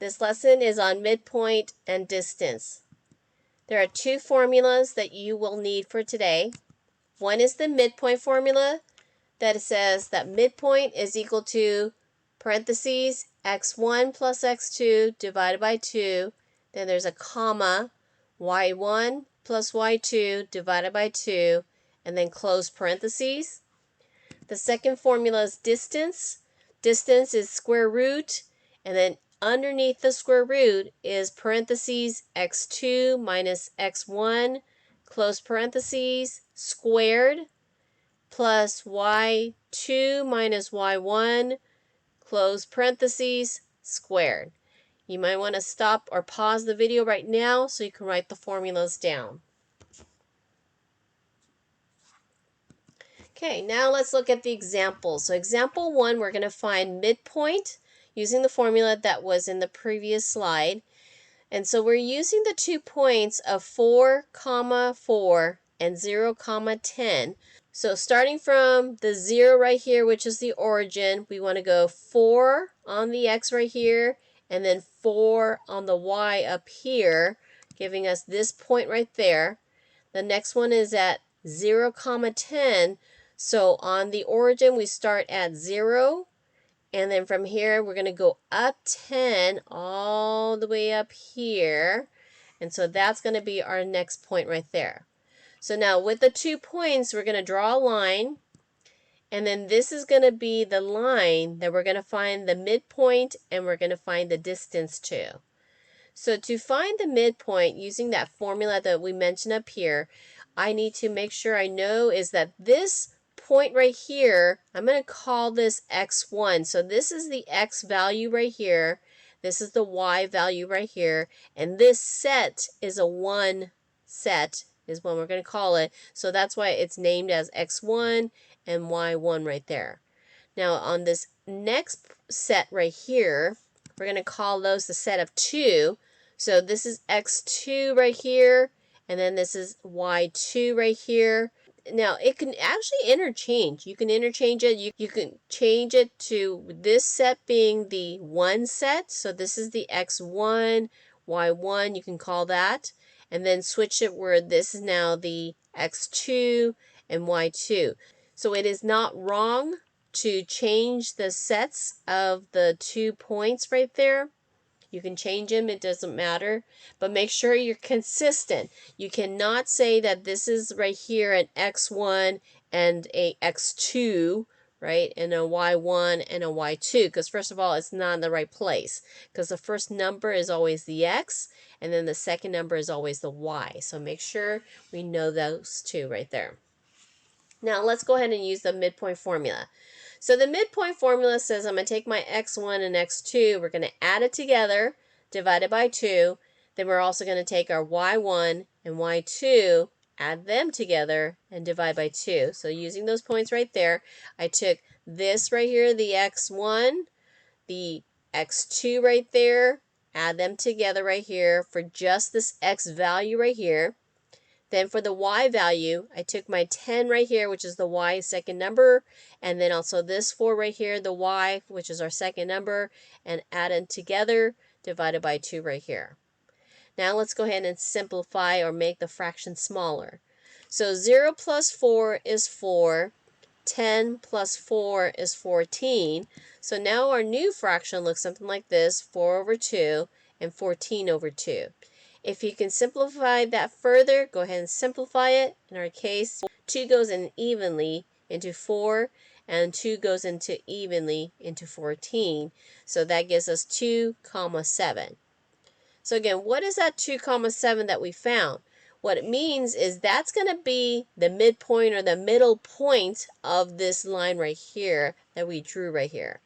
This lesson is on midpoint and distance. There are two formulas that you will need for today. One is the midpoint formula that says that midpoint is equal to parentheses x1 plus x2 divided by 2. Then there's a comma, y1 plus y2 divided by 2, and then close parentheses. The second formula is distance. Distance is square root, and then underneath the square root is parentheses x2 minus x1, close parentheses, squared, plus y2 minus y1, close parentheses, squared. You might want to stop or pause the video right now so you can write the formulas down. Okay, now let's look at the examples. So example 1, we're going to find midpoint using the formula that was in the previous slide. And so we're using the 2 points of 4, 4 and 0, 10. So starting from the 0 right here, which is the origin, we want to go 4 on the x right here, and then 4 on the y up here, giving us this point right there. The next one is at 0, 10. So on the origin, we start at 0, and then from here, we're going to go up 10 all the way up here. And so that's going to be our next point right there. So now with the 2 points, we're going to draw a line. And then this is going to be the line that we're going to find the midpoint and we're going to find the distance to. So to find the midpoint using that formula that we mentioned up here, I need to make sure I know is that this point right here, I'm going to call this x1. So this is the x value right here. This is the y value right here. And this set is a 1 set is what we're going to call it. So that's why it's named as x1 and y1 right there. Now on this next set right here, we're going to call those the set of 2. So this is x2 right here, and then this is y2 right here. Now it can actually interchange. You can interchange it. You can change it to this set being the 1 set. So this is the x1, y1, you can call that. And then switch it where this is now the x2 and y2. So it is not wrong to change the sets of the 2 points right there. You can change them, it doesn't matter, but make sure you're consistent. You cannot say that this is right here an x1 and a x2, right, and a y1 and a y2, because first of all, it's not in the right place, because the first number is always the x, and then the second number is always the y. So make sure we know those two right there. Now let's go ahead and use the midpoint formula. So the midpoint formula says I'm going to take my x1 and x2, we're going to add it together, divided by 2. Then we're also going to take our y1 and y2, add them together, and divide by 2. So using those points right there, I took this right here, the x1, the x2 right there, add them together right here for just this x value right here. Then for the y value, I took my 10 right here, which is the y second number, and then also this 4 right here, the y, which is our second number, and add them together, divided by 2 right here. Now let's go ahead and simplify or make the fraction smaller. So 0 plus 4 is 4, 10 plus 4 is 14. So now our new fraction looks something like this, 4 over 2 and 14 over 2. If you can simplify that further, go ahead and simplify it. In our case, 2 goes in evenly into 4, and 2 goes into evenly into 14. So that gives us 2, 7. So again, what is that 2, 7 that we found? What it means is that's going to be the midpoint or the middle point of this line right here that we drew right here.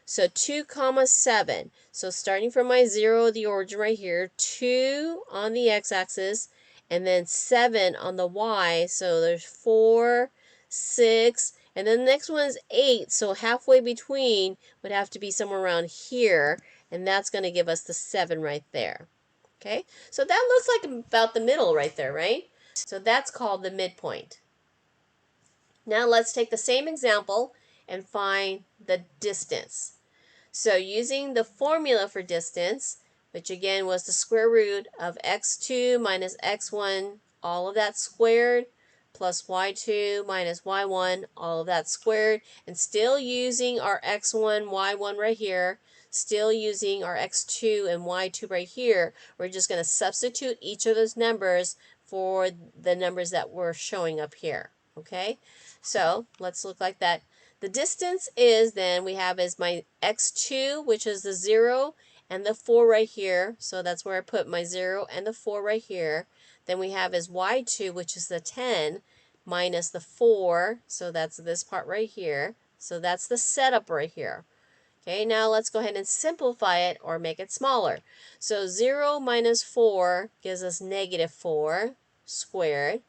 So 2, 7. So starting from my 0, the origin right here, 2 on the x-axis, and then 7 on the y. So there's 4, 6, and then the next one is 8. So halfway between would have to be somewhere around here, and that's going to give us the 7 right there. Okay, so that looks like about the middle right there, right? So that's called the midpoint. Now let's take the same example and find the distance. So using the formula for distance, which again was the square root of x2 minus x1, all of that squared, plus y2 minus y1, all of that squared, and still using our x1, y1 right here, still using our x2 and y2 right here, we're just going to substitute each of those numbers for the numbers that were showing up here. Okay, so let's look like that. The distance is then we have is my x2, which is the 0 and the 4 right here. So that's where I put my 0 and the 4 right here. Then we have is y2, which is the 10 minus the 4. So that's this part right here. So that's the setup right here. Okay, now let's go ahead and simplify it or make it smaller. So 0 minus 4 gives us negative 4 squared.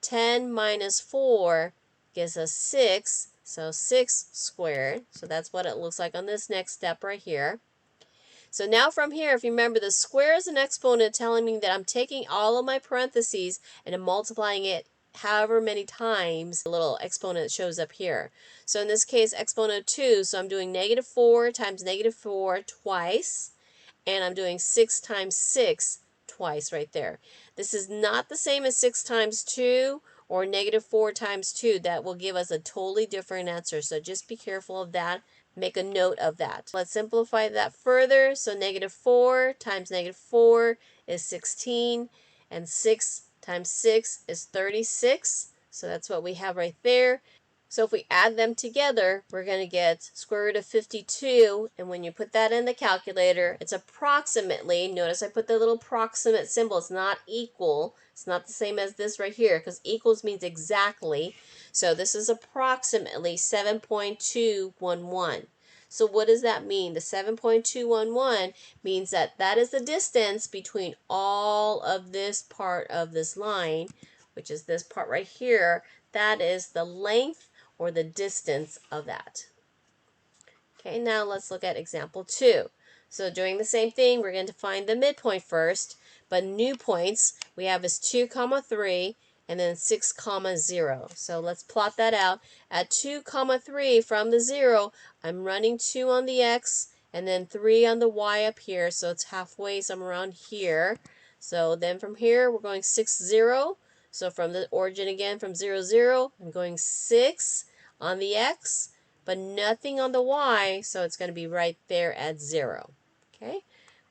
10 minus 4 gives us 6, so 6 squared. So that's what it looks like on this next step right here. So now from here, if you remember, the square is an exponent telling me that I'm taking all of my parentheses and I'm multiplying it however many times the little exponent shows up here. So in this case, exponent of 2, so I'm doing negative 4 times negative 4 twice, and I'm doing 6 times 6 twice right there. This is not the same as 6 times 2 or negative 4 times 2. That will give us a totally different answer, so just be careful of that. Make a note of that. Let's simplify that further. So negative 4 times negative 4 is 16, and 6 times 6 is 36. So that's what we have right there. So if we add them together, we're going to get square root of 52, and when you put that in the calculator, it's approximately, notice I put the little approximate symbol, it's not equal, it's not the same as this right here, because equals means exactly, so this is approximately 7.211. So what does that mean? The 7.211 means that that is the distance between all of this part of this line, which is this part right here. That is the length or the distance of that. Okay, now let's look at example 2. So doing the same thing, we're going to find the midpoint first, but new points we have is 2, 3, and then 6, 0. So let's plot that out. At 2, 3 from the 0, I'm running 2 on the x and then 3 on the y up here, so it's halfway, so I'm around here. So then from here, we're going 6, 0. So from the origin again, from 0, 0, I'm going 6 on the x, but nothing on the y, so it's going to be right there at 0. Okay,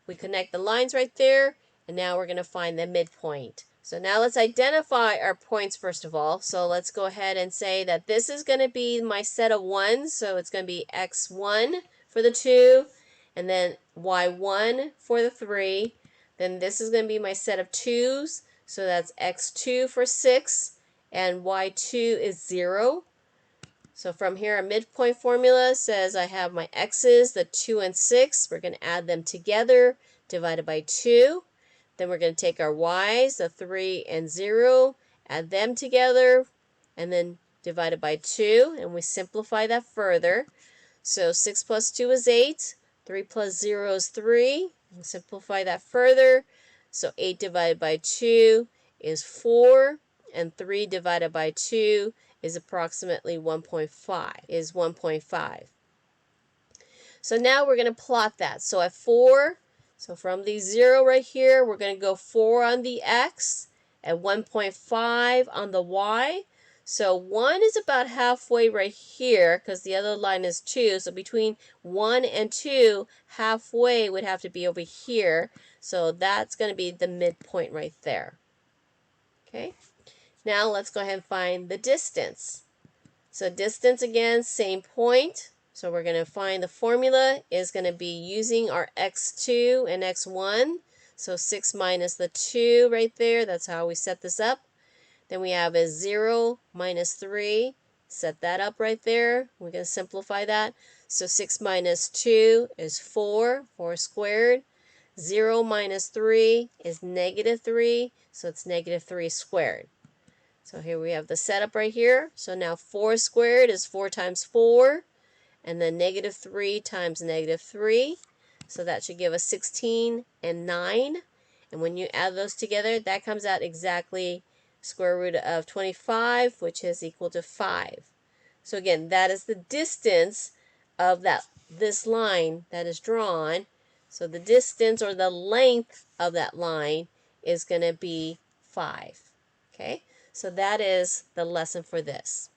we connect the lines right there, and now we're going to find the midpoint. So now let's identify our points first of all. So let's go ahead and say that this is going to be my set of 1s, so it's going to be x1 for the 2, and then y1 for the 3. Then this is going to be my set of 2s, so that's x2 for 6, and y2 is 0. So from here, our midpoint formula says I have my x's, the 2 and 6. We're going to add them together, divided by 2. Then we're going to take our y's, the 3 and 0, add them together, and then divided by 2. And we simplify that further. So 6 plus 2 is 8. 3 plus 0 is 3. And simplify that further. So 8 divided by 2 is 4. And 3 divided by 2 is approximately 1.5. So now we're going to plot that. So at 4, so from the 0 right here, we're going to go 4 on the x, at 1.5 on the y. So 1 is about halfway right here because the other line is 2. So between 1 and 2, halfway would have to be over here. So that's going to be the midpoint right there. Okay. Now let's go ahead and find the distance. So distance again, same point. So we're going to find the formula is going to be using our x2 and x1. So 6 minus the 2 right there. That's how we set this up. Then we have a 0 minus 3. Set that up right there. We're going to simplify that. So 6 minus 2 is 4. 4 squared. 0 minus 3 is negative 3. So it's negative 3 squared. So here we have the setup right here. So now 4 squared is 4 times 4. And then negative 3 times negative 3. So that should give us 16 and 9. And when you add those together, that comes out exactly square root of 25, which is equal to 5. So again, that is the distance of that this line that is drawn. So the distance or the length of that line is going to be 5. Okay, so that is the lesson for this.